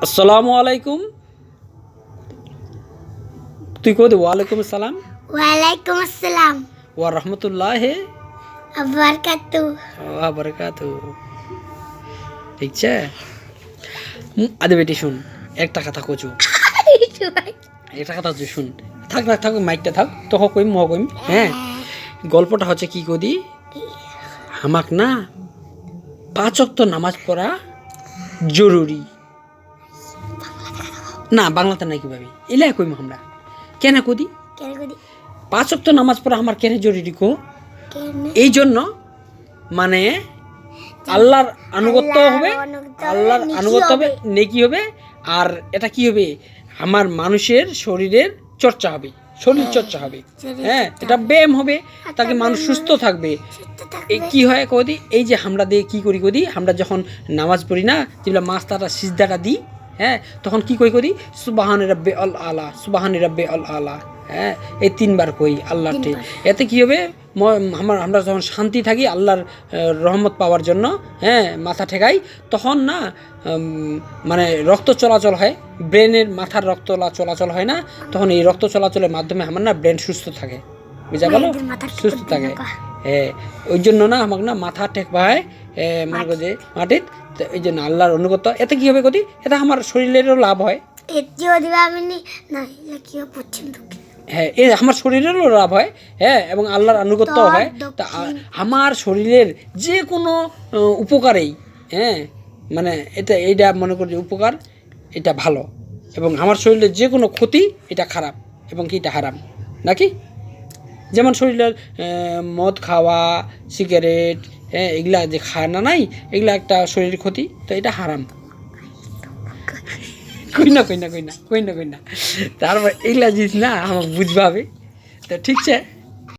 আসসালামু আলাইকুম। তুই কো দে ওয়ালাইকুম আসসালাম ওয়ালাইকুম আসসালাম ওয়া রাহমাতুল্লাহি বারাকাতু। ওয়া বারাকাতু। ঠিক আছে আদে বেটি শুন একটা কথা কচু একটা কথা তুই শুন থাক না থাক মাইকটা থাক তহ কইম মহ কইম হ্যাঁ গল্পটা হচ্ছে কি কদি হামাক না 5 ওয়াক্ত নামাজ পড়া জরুরি না বাংলাতে নাই কিভাবে এলা কইম আমরা কেন কদি কেন করি 5 ওয়াক্ত নামাজ পড়া আমার কেন জরুরি কো কেন এই জন্য মানে আল্লাহর আনুগত্য হবে আল্লাহর আনুগত্য হবে নেকি হবে আর এটা কি হবে আমার মানুষের শরীরের চর্চা হবে শরীর চর্চা হবে হ্যাঁ এটা ব্যায়াম হবে তাকে মানুষ সুস্থ থাকবে এই কি হয় কদি এই যে আমরা দিয়ে কি করি কদি আমরা যখন নামাজ পড়ি না যেগুলো মাস্তাটা সিজদাটা দিই হ্যাঁ তখন কি কই করি সুবহান রাব্বি আল আলা সুবহান রাব্বি আল আলা হ্যাঁ এই 3 বার কই আল্লাহকে এতে কি হবে আমরা যখন শান্তি থাকি আল্লাহর রহমত পাওয়ার জন্য হ্যাঁ মাথা ঠেকাই তখন না মানে রক্ত চলাচল হয় ব্রেনের মাথার রক্ত চলাচল হয় না তখন এই রক্ত চলাচলের মাধ্যমে আমার না ব্রেন সুস্থ থাকে বুঝা গেল সুস্থ থাকে হ্যাঁ ওই জন্য না আমাকে না মাথা ঠেকবায় মনে করি যে মাটিত এই জন্য আল্লাহর অনুগত এতে কি হবে কদি এতে আমার শরীরেরও লাভ হয় এটিও দিবা আমি না কিও পছন্দ হ্যাঁ এ আমার শরীরেরও লাভ হয় হ্যাঁ এবং আল্লাহর আনুগত্য হয় তা আমার শরীরের যে কোনো উপকারেই হ্যাঁ মানে এইটা মনে করি উপকার এটা ভালো এবং আমার শরীরের যে কোনো ক্ষতি এটা খারাপ এবং কি এটা হারাম নাকি যেমন শরীরের মদ খাওয়া সিগারেট হ্যাঁ এগুলা যে খায় না নাই এগুলা একটা শরীরের ক্ষতি তো এটা হারাম কই না তারপর এগুলা জিনিস না আমাকে বুঝবা হবে তো ঠিক আছে।